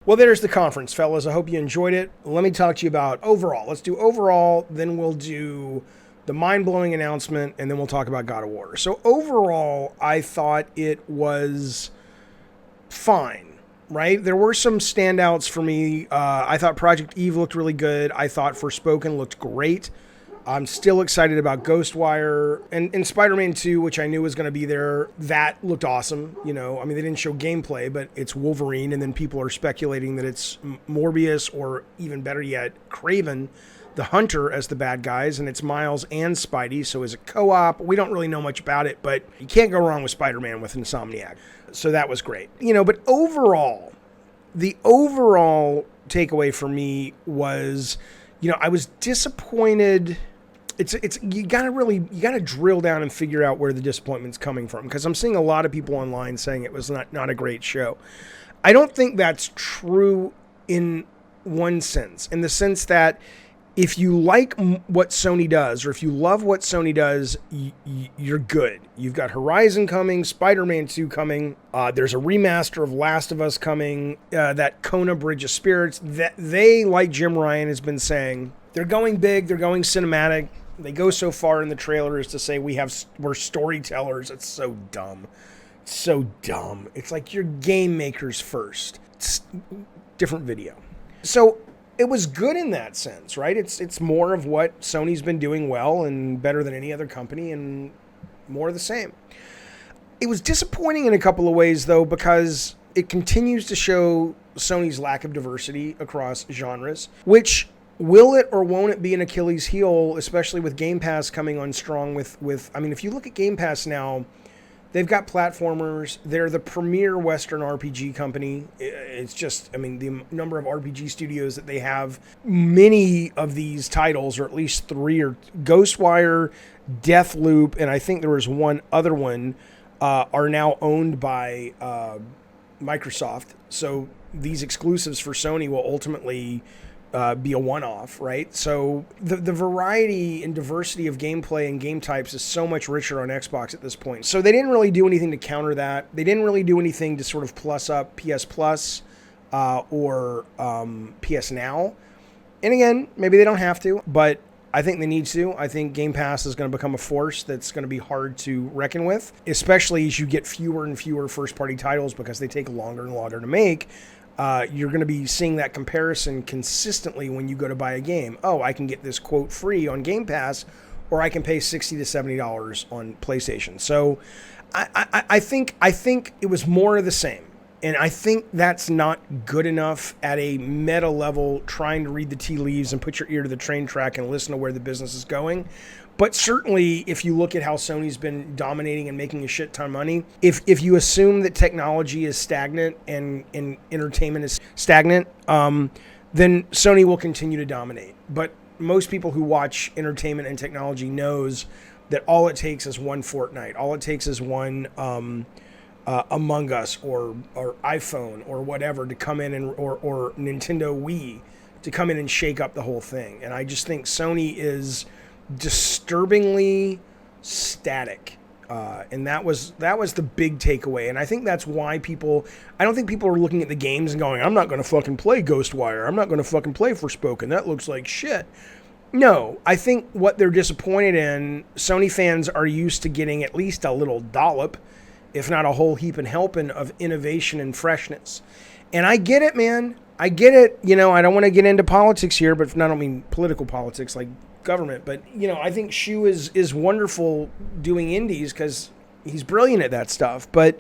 Well, there's the conference, fellas. I hope you enjoyed it. Let me talk to you about overall. Let's do overall, then we'll do the mind-blowing announcement, and then we'll talk about God of War. So overall, I thought it was fine, right? There were some standouts for me. I thought Project Eve looked really good. I thought Forspoken looked great. I'm still excited about Ghostwire and Spider-Man 2, which I knew was going to be there. That looked awesome. You know, I mean, they didn't show gameplay, but it's Wolverine, and then people are speculating that it's Morbius or even better yet, Kraven, the Hunter as the bad guys, and it's Miles and Spidey. So is it co-op? We don't really know much about it, but you can't go wrong with Spider-Man with Insomniac. So that was great. You know, but overall, the overall takeaway for me was, you know, I was disappointed. It's you gotta drill down and figure out where the disappointment's coming from, because I'm seeing a lot of people online saying it was not a great show. I don't think that's true in one sense, in the sense that if you like what Sony does, or if you love what Sony does, you're good. You've got Horizon coming, Spider-Man 2 coming. There's a remaster of Last of Us coming. That Kona Bridge of Spirits. That they, like Jim Ryan has been saying, they're going big. They're going cinematic. They go so far in the trailer as to say we're storytellers. It's so dumb. It's so dumb. It's like you're game makers first. It's different video. So it was good in that sense, right? It's more of what Sony's been doing well and better than any other company, and more of the same. It was disappointing in a couple of ways, though, because it continues to show Sony's lack of diversity across genres, which will it or won't it be an Achilles heel, especially with Game Pass coming on strong with I mean, if you look at Game Pass now, they've got platformers. They're the premier Western RPG company. It's just, I mean, the number of RPG studios that they have, many of these titles, or at least three, are Ghostwire, Deathloop, and I think there was one other one, are now owned by Microsoft. So these exclusives for Sony will ultimately be a one-off, right? So the variety and diversity of gameplay and game types is so much richer on Xbox at this point. So they didn't really do anything to counter that. They didn't really do anything to sort of plus up PS Plus or PS Now. And again, maybe they don't have to, but I think they need to. I think Game Pass is going to become a force that's going to be hard to reckon with, especially as you get fewer and fewer first-party titles because they take longer and longer to make. You're going to be seeing that comparison consistently when you go to buy a game. Oh, I can get this quote free on Game Pass, or I can pay $60 to $70 on PlayStation. So I think it was more of the same. And I think that's not good enough at a meta level, trying to read the tea leaves and put your ear to the train track and listen to where the business is going. But certainly, if you look at how Sony's been dominating and making a shit ton of money, if you assume that technology is stagnant and entertainment is stagnant, then Sony will continue to dominate. But most people who watch entertainment and technology knows that all it takes is one Fortnite. All it takes is one Among Us or iPhone or whatever to come in, and or Nintendo Wii to come in and shake up the whole thing. And I just think Sony is disturbingly static, and that was the big takeaway. And I think that's why I don't think people are looking at the games and going, I'm not going to fucking play Ghostwire, I'm not going to fucking play Forspoken, that looks like shit. No, I think what they're disappointed in, Sony fans are used to getting at least a little dollop, if not a whole heap and helping of innovation and freshness. And I get it, man. I get it. You know, I don't want to get into politics here, but I don't mean political politics like government, but you know, I think Shu is wonderful doing indies because he's brilliant at that stuff. But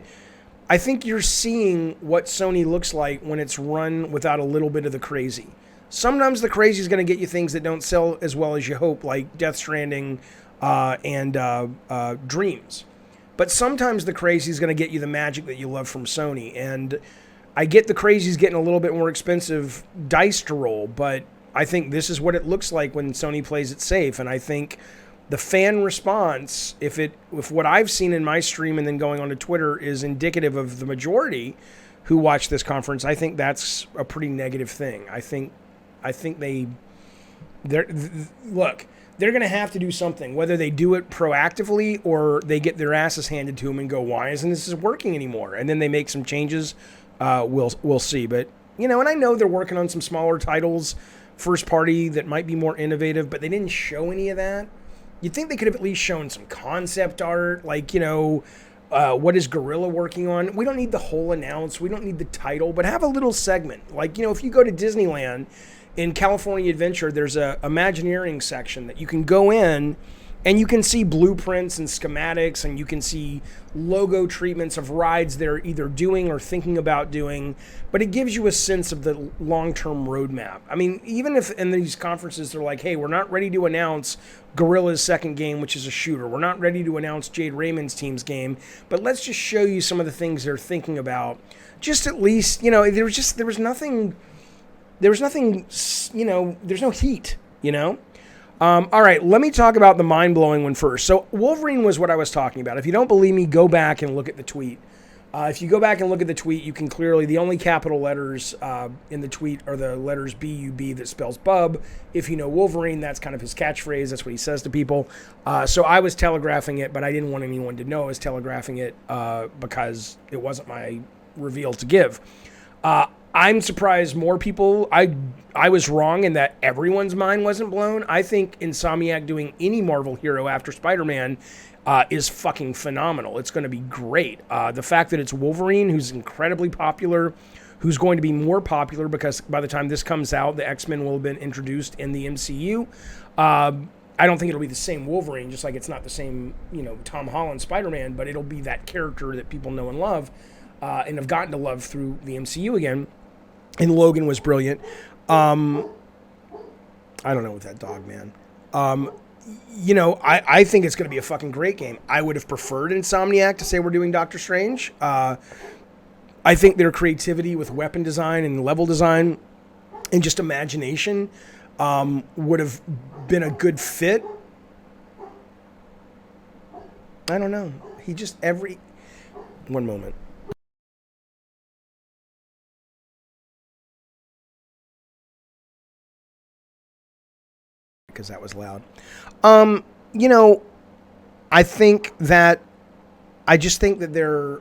I think you're seeing what Sony looks like when it's run without a little bit of the crazy. Sometimes the crazy is going to get you things that don't sell as well as you hope, like Death Stranding and Dreams. But sometimes the crazy is going to get you the magic that you love from Sony. And I get the crazy's getting a little bit more expensive dice to roll, but I think this is what it looks like when Sony plays it safe. And I think the fan response, if what I've seen in my stream and then going onto Twitter is indicative of the majority who watch this conference, I think that's a pretty negative thing. I think they're going to have to do something, whether they do it proactively or they get their asses handed to them and go, why isn't this working anymore? And then they make some changes. We'll see. But And I know they're working on some smaller titles, first party, that might be more innovative, but they didn't show any of that. You'd think they could have at least shown some concept art, like, what is Guerrilla working on? We don't need the whole announce. We don't need the title, but have a little segment. Like, if you go to Disneyland in California Adventure, there's a Imagineering section that you can go in and you can see blueprints and schematics, and you can see logo treatments of rides they're either doing or thinking about doing, but it gives you a sense of the long-term roadmap. I mean, even if in these conferences they're like, hey, we're not ready to announce Guerrilla's second game, which is a shooter. We're not ready to announce Jade Raymond's team's game, but let's just show you some of the things they're thinking about. Just at least, there was nothing, there's no heat, All right, let me talk about the mind-blowing one first. So Wolverine was what I was talking about. If you don't believe me, go back and look at the tweet. If you go back and look at the tweet, you can clearly, the only capital letters in the tweet are the letters B-U-B that spells bub. If you know Wolverine, that's kind of his catchphrase. That's what he says to people. So I was telegraphing it, but I didn't want anyone to know I was telegraphing it because it wasn't my reveal to give. I'm surprised more people, I was wrong in that everyone's mind wasn't blown. I think Insomniac doing any Marvel hero after Spider-Man is fucking phenomenal. It's going to be great. The fact that it's Wolverine, who's incredibly popular, who's going to be more popular because by the time this comes out, the X-Men will have been introduced in the MCU. I don't think it'll be the same Wolverine, just like it's not the same, Tom Holland Spider-Man, but it'll be that character that people know and love and have gotten to love through the MCU again. And Logan was brilliant. I don't know with that dog, man. I think it's going to be a fucking great game. I would have preferred Insomniac to say we're doing Doctor Strange. I think their creativity with weapon design and level design and just imagination would have been a good fit. I don't know. One moment. Because that was loud. I just think that they're,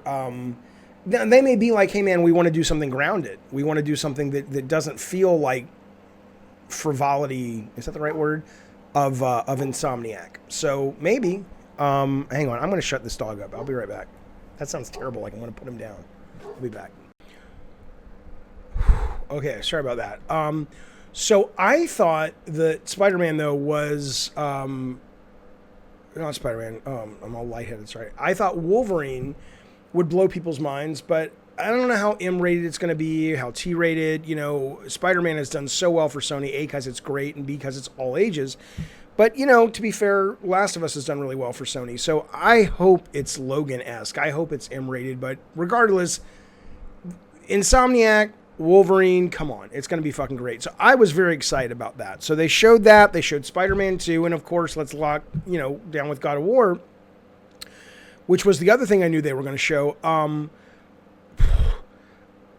they may be like, hey man, we want to do something grounded. We want to do something that doesn't feel like frivolity. Is that the right word? Of Insomniac. So maybe, hang on. I'm going to shut this dog up. I'll be right back. That sounds terrible. Like I'm going to put him down. I'll be back. Okay. Sorry about that. So I thought that Spider-Man, though, was... not Spider-Man. I'm all lightheaded, sorry. I thought Wolverine would blow people's minds, but I don't know how M-rated it's going to be, how T-rated. Spider-Man has done so well for Sony, A, because it's great, and B, because it's all ages. But, to be fair, Last of Us has done really well for Sony. So I hope it's Logan-esque. I hope it's M-rated. But regardless, Insomniac... Wolverine, come on. It's going to be fucking great. So I was very excited about that. So they showed that. They showed Spider-Man 2. And, of course, let's lock, down with God of War, which was the other thing I knew they were going to show.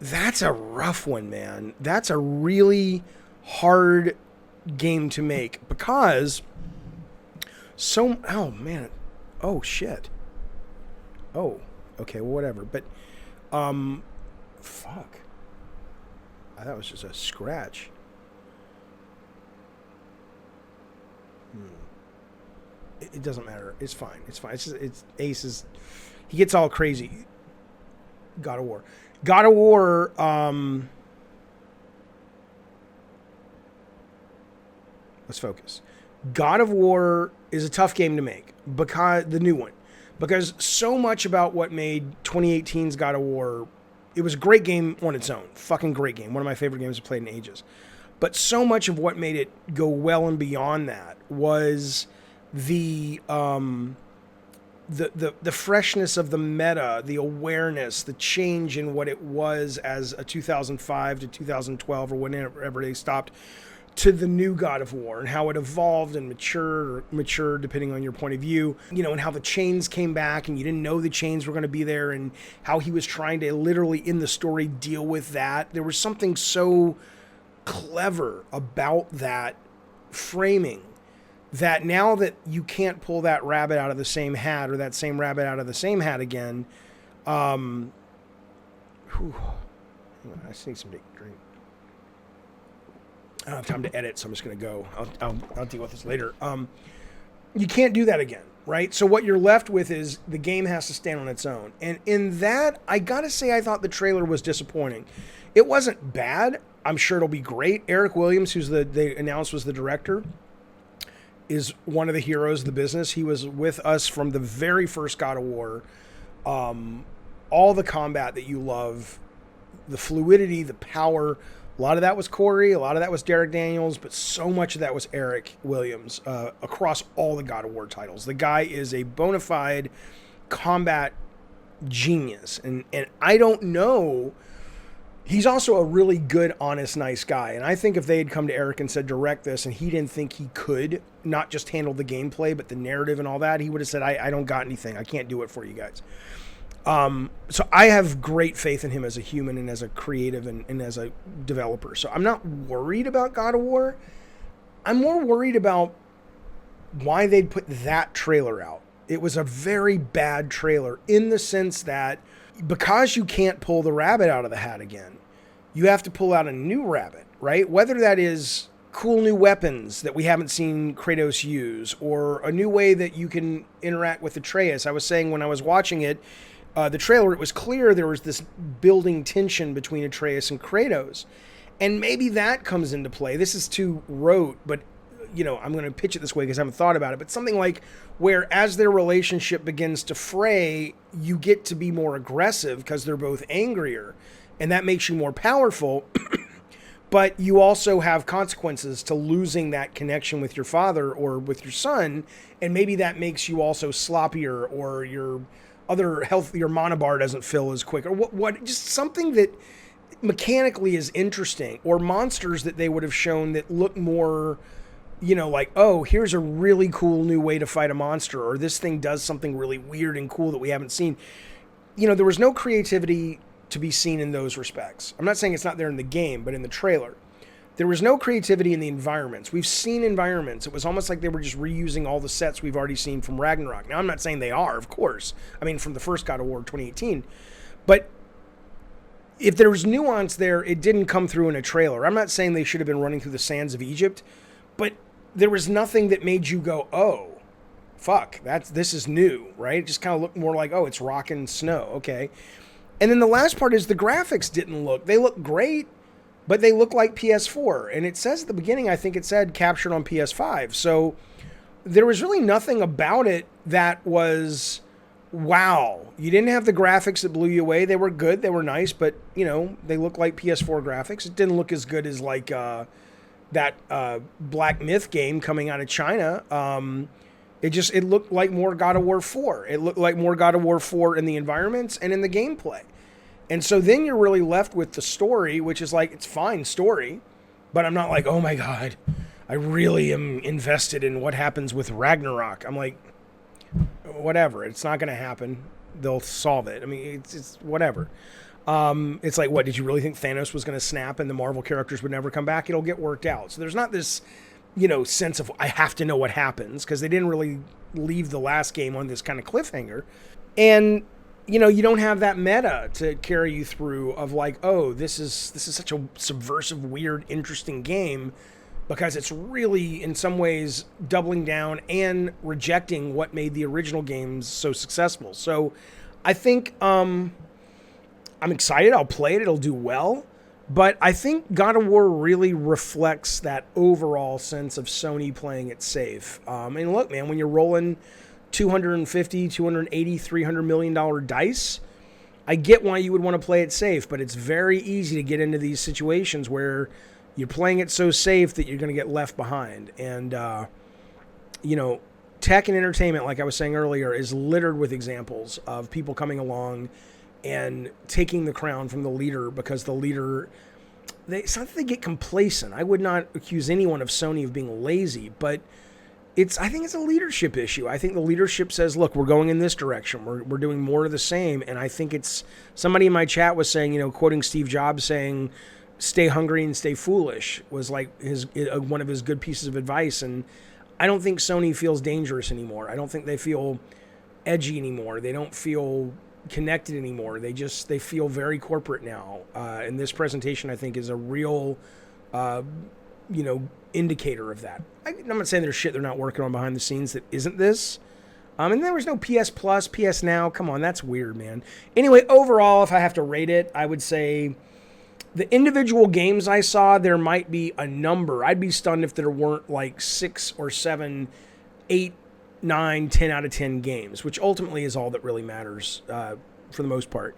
That's a rough one, man. That's a really hard game to make because oh, man. Oh, shit. Oh, okay. Well, whatever. But, fuck. That was just a scratch. It doesn't matter. It's fine. It's fine. It's Ace he gets all crazy. God of War. God of War, let's focus. God of War is a tough game to make because the new one. Because so much about what made 2018's God of War, it was a great game on its own. Fucking great game. One of my favorite games I've played in ages. But so much of what made it go well and beyond that was the freshness of the meta, the awareness, the change in what it was as a 2005 to 2012 or whenever they stopped to the new God of War and how it evolved and matured depending on your point of view, and how the chains came back and you didn't know the chains were going to be there and how he was trying to literally in the story deal with that. There was something so clever about that framing that now that you can't pull that rabbit out of the same hat or that same rabbit out of the same hat again, I just need some drink. I don't have time to edit, so I'm just going to go. I'll deal with this later. You can't do that again, right? So what you're left with is the game has to stand on its own. And in that, I got to say, I thought the trailer was disappointing. It wasn't bad. I'm sure it'll be great. Eric Williams, who's they announced was the director, is one of the heroes of the business. He was with us from the very first God of War. All the combat that you love, the fluidity, the power. A lot of that was Corey, a lot of that was Derek Daniels, but so much of that was Eric Williams across all the God of War titles. The guy is a bona fide combat genius. And I don't know. He's also a really good, honest, nice guy. And I think if they had come to Eric and said, direct this, and he didn't think he could not just handle the gameplay, but the narrative and all that, he would have said, I don't got anything. I can't do it for you guys. So I have great faith in him as a human and as a creative and as a developer. So I'm not worried about God of War. I'm more worried about why they'd put that trailer out. It was a very bad trailer in the sense that because you can't pull the rabbit out of the hat again, you have to pull out a new rabbit, right? Whether that is cool new weapons that we haven't seen Kratos use or a new way that you can interact with Atreus. I was saying when I was watching it, the trailer, it was clear there was this building tension between Atreus and Kratos. And maybe that comes into play. This is too rote, but I'm going to pitch it this way because I haven't thought about it. But something like where as their relationship begins to fray, you get to be more aggressive because they're both angrier. And that makes you more powerful. But you also have consequences to losing that connection with your father or with your son. And maybe that makes you also sloppier or your other health, your mana bar doesn't fill as quick or what just something that mechanically is interesting or monsters that they would have shown that look more, like, oh, here's a really cool new way to fight a monster or this thing does something really weird and cool that we haven't seen. There was no creativity to be seen in those respects. I'm not saying it's not there in the game, but in the trailer. There was no creativity in the environments. We've seen environments. It was almost like they were just reusing all the sets we've already seen from Ragnarok. Now, I'm not saying they are, of course. I mean, from the first God of War 2018. But if there was nuance there, it didn't come through in a trailer. I'm not saying they should have been running through the sands of Egypt, but there was nothing that made you go, oh, fuck, this is new, right? It just kind of looked more like, oh, it's rock and snow, okay. And then the last part is the graphics they look great, but they look like PS4. And it says at the beginning, I think it said captured on PS5. So there was really nothing about it that was, wow. You didn't have the graphics that blew you away. They were good. They were nice, but, they look like PS4 graphics. It didn't look as good as like that Black Myth game coming out of China. It looked like more God of War 4. It looked like more God of War 4 in the environments and in the gameplay. And so then you're really left with the story, which is like, it's fine story, but I'm not like, oh my God, I really am invested in what happens with Ragnarok. I'm like, whatever, it's not going to happen. They'll solve it. I mean, it's whatever. It's like, what, did you really think Thanos was going to snap and the Marvel characters would never come back? It'll get worked out. So there's not this, sense of I have to know what happens because they didn't really leave the last game on this kind of cliffhanger. And, you don't have that meta to carry you through of like, oh, this is such a subversive, weird, interesting game because it's really in some ways doubling down and rejecting what made the original games so successful. So I think I'm excited. I'll play it. It'll do well. But I think God of War really reflects that overall sense of Sony playing it safe. And look, man, when you're rolling $250, $280, $300 million dice, I get why you would want to play it safe, but it's very easy to get into these situations where you're playing it so safe that you're going to get left behind. And, tech and entertainment, like I was saying earlier, is littered with examples of people coming along and taking the crown from the leader because the leader, it's not that they get complacent. I would not accuse anyone of Sony of being lazy, but I think it's a leadership issue. I think the leadership says, look, we're going in this direction. We're doing more of the same. And I think it's, somebody in my chat was saying, quoting Steve Jobs saying, stay hungry and stay foolish was like one of his good pieces of advice. And I don't think Sony feels dangerous anymore. I don't think they feel edgy anymore. They don't feel connected anymore. They feel very corporate now. And this presentation, I think, is a real indicator of that. I'm not saying there's shit they're not working on behind the scenes that isn't this. And there was no PS Plus, PS Now. Come on, that's weird, man. Anyway, overall, if I have to rate it, I would say the individual games I saw, there might be a number. I'd be stunned if there weren't like 6 or 7, 8, 9, 10 out of 10 games, which ultimately is all that really matters for the most part.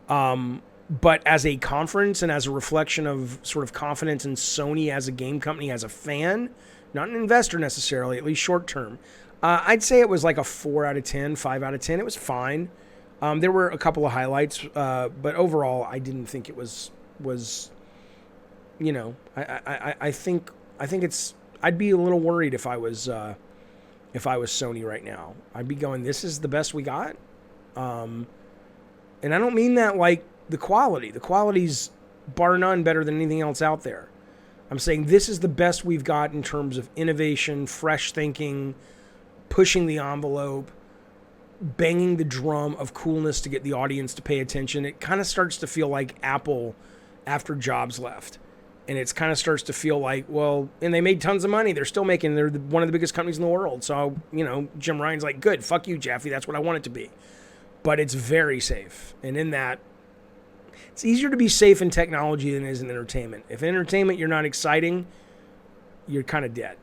But as a conference and as a reflection of sort of confidence in Sony as a game company, as a fan, not an investor necessarily, at least short term, I'd say it was like a 4 out of 10, 5 out of 10. It was fine. There were a couple of highlights, but overall, I didn't think it was I think it's. I'd be a little worried if I was Sony right now. I'd be going, this is the best we got, and I don't mean that like the quality. The quality's bar none better than anything else out there. I'm saying this is the best we've got in terms of innovation, fresh thinking, pushing the envelope, banging the drum of coolness to get the audience to pay attention. It kind of starts to feel like Apple after Jobs left. And it kind of starts to feel like, well, and they made tons of money. They're still making, they're one of the biggest companies in the world. So, Jim Ryan's like, good, fuck you, Jaffe. That's what I want it to be. But it's very safe. And in that, it's easier to be safe in technology than it is in entertainment. If in entertainment you're not exciting, you're kind of dead.